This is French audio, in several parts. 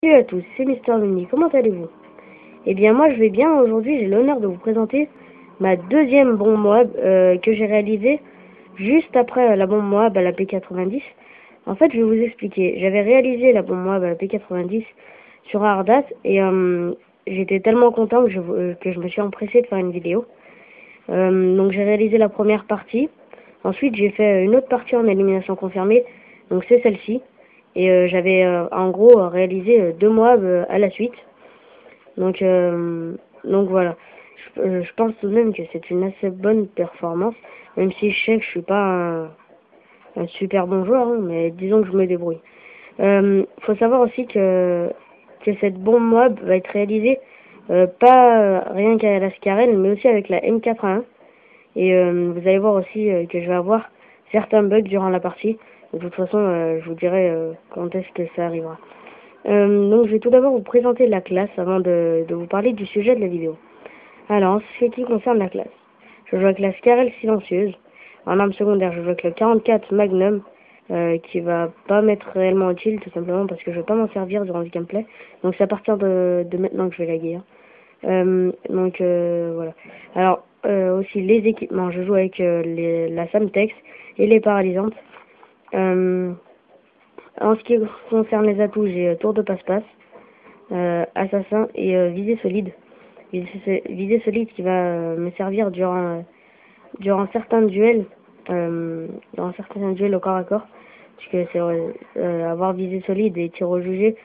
Salut à tous, c'est Mister Mini, comment allez-vous? Eh bien moi je vais bien, aujourd'hui j'ai l'honneur de vous présenter ma deuxième bombe Moab que j'ai réalisée juste après la bombe Moab à la P90. En fait je vais vous expliquer, j'avais réalisé la bombe Moab à la P90 sur Ardas et j'étais tellement content que je me suis empressé de faire une vidéo. Donc j'ai réalisé la première partie, ensuite j'ai fait une autre partie en élimination confirmée, donc c'est celle-ci. Et j'avais en gros réalisé 2 Moab à la suite. Donc voilà. Je pense tout de même que c'est une assez bonne performance, même si je sais que je suis pas un super bon joueur, hein, mais disons que je me débrouille. Faut savoir aussi que cette bombe Moab va être réalisée pas rien qu'à la Scarel, mais aussi avec la M4A1. Et vous allez voir aussi que je vais avoir certains bugs durant la partie. De toute façon, je vous dirai quand est-ce que ça arrivera. Donc je vais tout d'abord vous présenter la classe avant de vous parler du sujet de la vidéo. Alors, en ce qui concerne la classe, je joue avec la Scarel silencieuse. En arme secondaire, je joue avec le 44 Magnum, qui va pas m'être réellement utile, tout simplement parce que je vais pas m'en servir durant le gameplay. Donc c'est à partir de maintenant que je vais laguer. Voilà. Alors, aussi les équipements, je joue avec la Samtex et les paralysantes. En ce qui concerne les atouts, j'ai tour de passe-passe, assassin et visée solide. Visée solide qui va me servir durant certains duels, au corps à corps, puisque c'est avoir visée solide et tir au jugé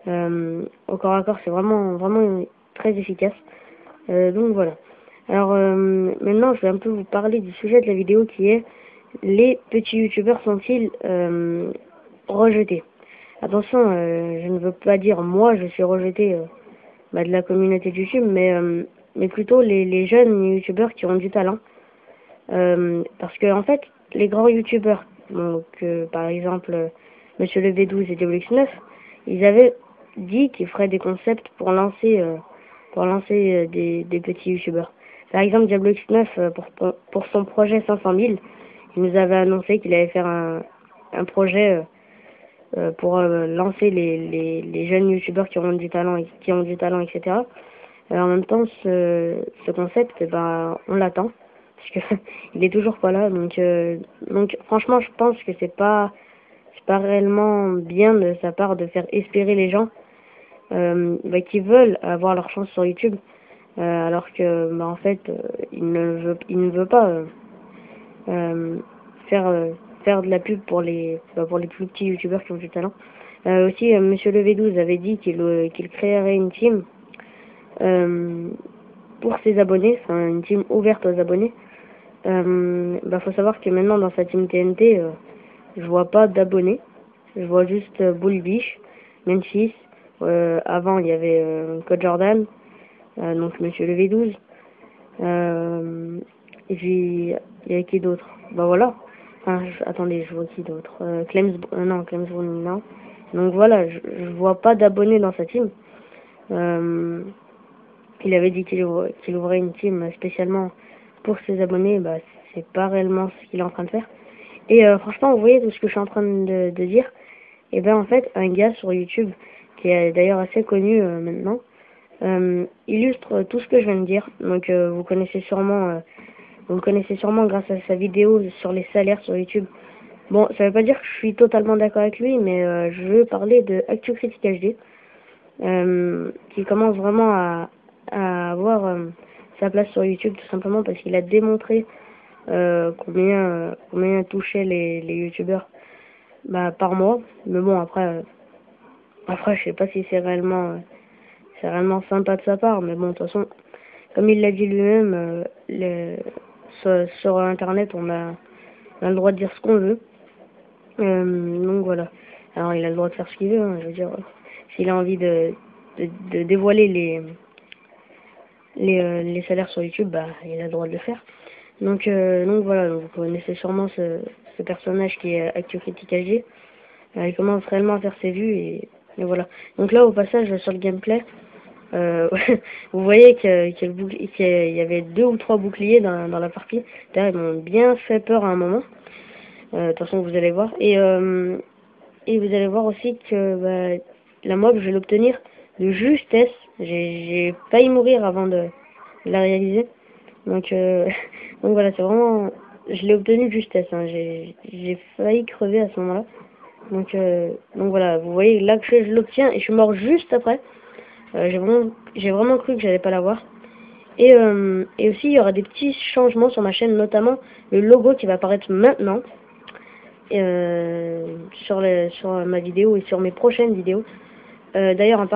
au corps à corps, c'est vraiment très efficace. Donc voilà. Alors maintenant, je vais un peu vous parler du sujet de la vidéo qui est: les petits youtubeurs sont-ils rejetés? Attention, je ne veux pas dire moi je suis rejeté de la communauté de YouTube, mais plutôt les jeunes youtubeurs qui ont du talent. Parce que en fait, les grands youtubeurs, donc par exemple Monsieur le V12 et Diabolux 9, ils avaient dit qu'ils feraient des concepts pour lancer des petits youtubeurs. Par exemple, Diabolux 9 pour son projet 500 000, il nous avait annoncé qu'il allait faire un projet pour lancer les jeunes youtubeurs qui ont du talent, etc. En même temps, ce concept, on l'attend, parce que il est toujours pas là. Donc franchement, je pense que c'est pas réellement bien de sa part de faire espérer les gens qui veulent avoir leur chance sur YouTube, alors que en fait, il ne veut pas faire de la pub pour les plus petits youtubeurs qui ont du talent. Aussi, Monsieur le V12 avait dit qu'il créerait une team pour ses abonnés, enfin une team ouverte aux abonnés. Faut savoir que maintenant dans sa team TNT, je vois pas d'abonnés, je vois juste Bullbish, Memphis. Avant il y avait Code Jordan, donc Monsieur le V12. Et puis il y a qui d'autre? Voilà. Enfin, attendez, je vois qui d'autre? Non, non. Donc voilà, je vois pas d'abonnés dans sa team. Il avait dit qu'il ouvrait une team spécialement pour ses abonnés. C'est pas réellement ce qu'il est en train de faire. Et franchement, vous voyez tout ce que je suis en train de dire. Et en fait, un gars sur YouTube, qui est d'ailleurs assez connu maintenant, illustre tout ce que je viens de dire. Donc vous le connaissez sûrement grâce à sa vidéo sur les salaires sur YouTube. Bon, ça veut pas dire que je suis totalement d'accord avec lui, mais je veux parler de Actu Critique HD, qui commence vraiment à avoir sa place sur YouTube, tout simplement parce qu'il a démontré combien touchaient les youtubeurs par mois. Mais bon, après je sais pas si c'est réellement sympa de sa part, mais bon, de toute façon, comme il l'a dit lui-même, sur internet on a le droit de dire ce qu'on veut. Donc voilà. Alors il a le droit de faire ce qu'il veut, hein, je veux dire, s'il a envie de dévoiler les salaires sur YouTube, il a le droit de le faire. Donc voilà, vous connaissez sûrement ce personnage qui est Actu Critique HD. Il commence réellement à faire ses vues et voilà. Donc là, au passage, sur le gameplay, vous voyez qu'il y avait 2 ou 3 boucliers dans la partie. D'ailleurs, ils m'ont bien fait peur à un moment. De toute façon, vous allez voir. Et vous allez voir aussi que la mob, je vais l'obtenir de justesse. J'ai failli mourir avant de la réaliser. Donc, donc voilà, c'est vraiment... Je l'ai obtenu de justesse. Hein. J'ai failli crever à ce moment-là. Donc voilà, vous voyez là que je l'obtiens et je suis mort juste après. J'ai vraiment cru que j'allais pas l'avoir. Et aussi, il y aura des petits changements sur ma chaîne, notamment le logo qui va apparaître maintenant sur ma vidéo et sur mes prochaines vidéos. D'ailleurs, en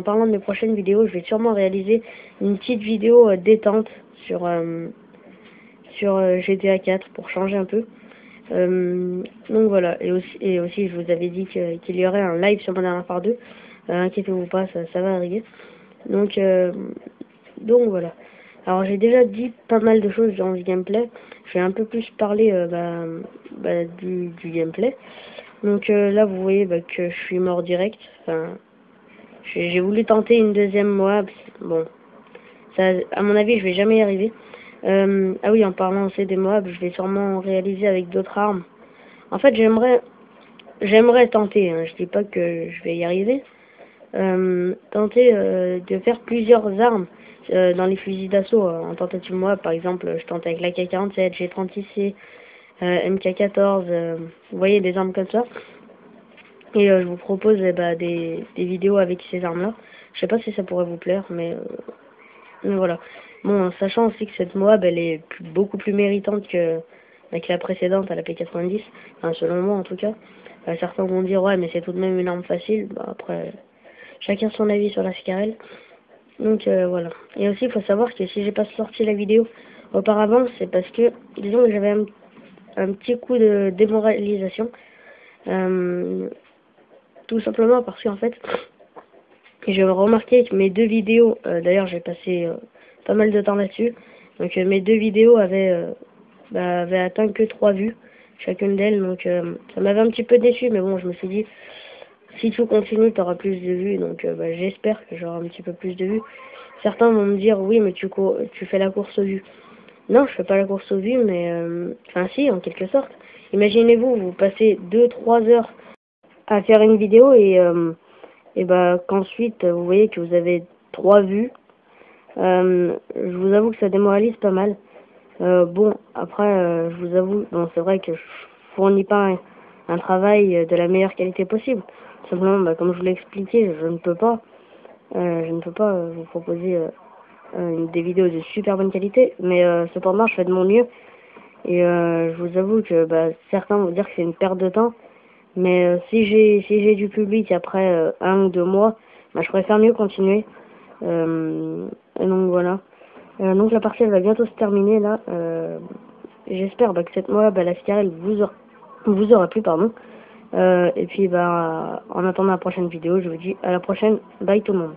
parlant de mes prochaines vidéos, je vais sûrement réaliser une petite vidéo détente sur GTA 4 pour changer un peu. Donc voilà, et aussi je vous avais dit qu'il y aurait un live sur Modern Warfare 2. Inquiétez-vous pas, ça va arriver. Donc voilà. Alors j'ai déjà dit pas mal de choses dans ce gameplay. Je vais un peu plus parler du gameplay. Donc là vous voyez que je suis mort direct. Enfin, j'ai voulu tenter une deuxième Moab. Bon, ça, à mon avis je vais jamais y arriver. Ah oui, en parlant aussi des Moab, je vais sûrement réaliser avec d'autres armes. En fait j'aimerais tenter, hein, je dis pas que je vais y arriver. Tenter de faire plusieurs armes dans les fusils d'assaut en tentative Moab. Par exemple, je tente avec la K47, G36C, MK14, vous voyez, des armes comme ça. Et je vous propose des vidéos avec ces armes-là. Je sais pas si ça pourrait vous plaire, mais voilà. Bon, sachant aussi que cette Moab, elle est beaucoup plus méritante que la précédente, à la P90. Enfin, selon moi, en tout cas. Certains vont dire, ouais, mais c'est tout de même une arme facile. Bah, après, chacun son avis sur la SCARL. Donc, voilà. Et aussi, il faut savoir que si j'ai pas sorti la vidéo auparavant, c'est parce que, disons que j'avais un petit coup de démoralisation. Tout simplement parce qu'en fait, j'ai remarqué que mes deux vidéos, d'ailleurs j'ai passé pas mal de temps là-dessus, donc mes deux vidéos avaient atteint que 3 vues, chacune d'elles, donc ça m'avait un petit peu déçu, mais bon, je me suis dit, si tout continue, tu auras plus de vues, donc j'espère que j'aurai un petit peu plus de vues. Certains vont me dire, oui, mais tu fais la course aux vues. Non, je fais pas la course aux vues, mais, enfin si, en quelque sorte. Imaginez-vous, vous passez 2-3 heures à faire une vidéo et qu'ensuite vous voyez que vous avez 3 vues. Je vous avoue que ça démoralise pas mal. Bon, après, je vous avoue, bon, c'est vrai que je fournis pas un travail de la meilleure qualité possible. Simplement, comme je vous l'ai expliqué, je ne peux pas vous proposer des vidéos de super bonne qualité, mais cependant, je fais de mon mieux. Et je vous avoue que certains vont dire que c'est une perte de temps. Mais si j'ai du public après 1 ou 2 mois, je préfère mieux continuer. Et donc voilà. Donc la partie elle va bientôt se terminer là. J'espère que cette mob la SCARL vous aura plu, pardon. Et puis en attendant la prochaine vidéo, je vous dis à la prochaine. Bye tout le monde.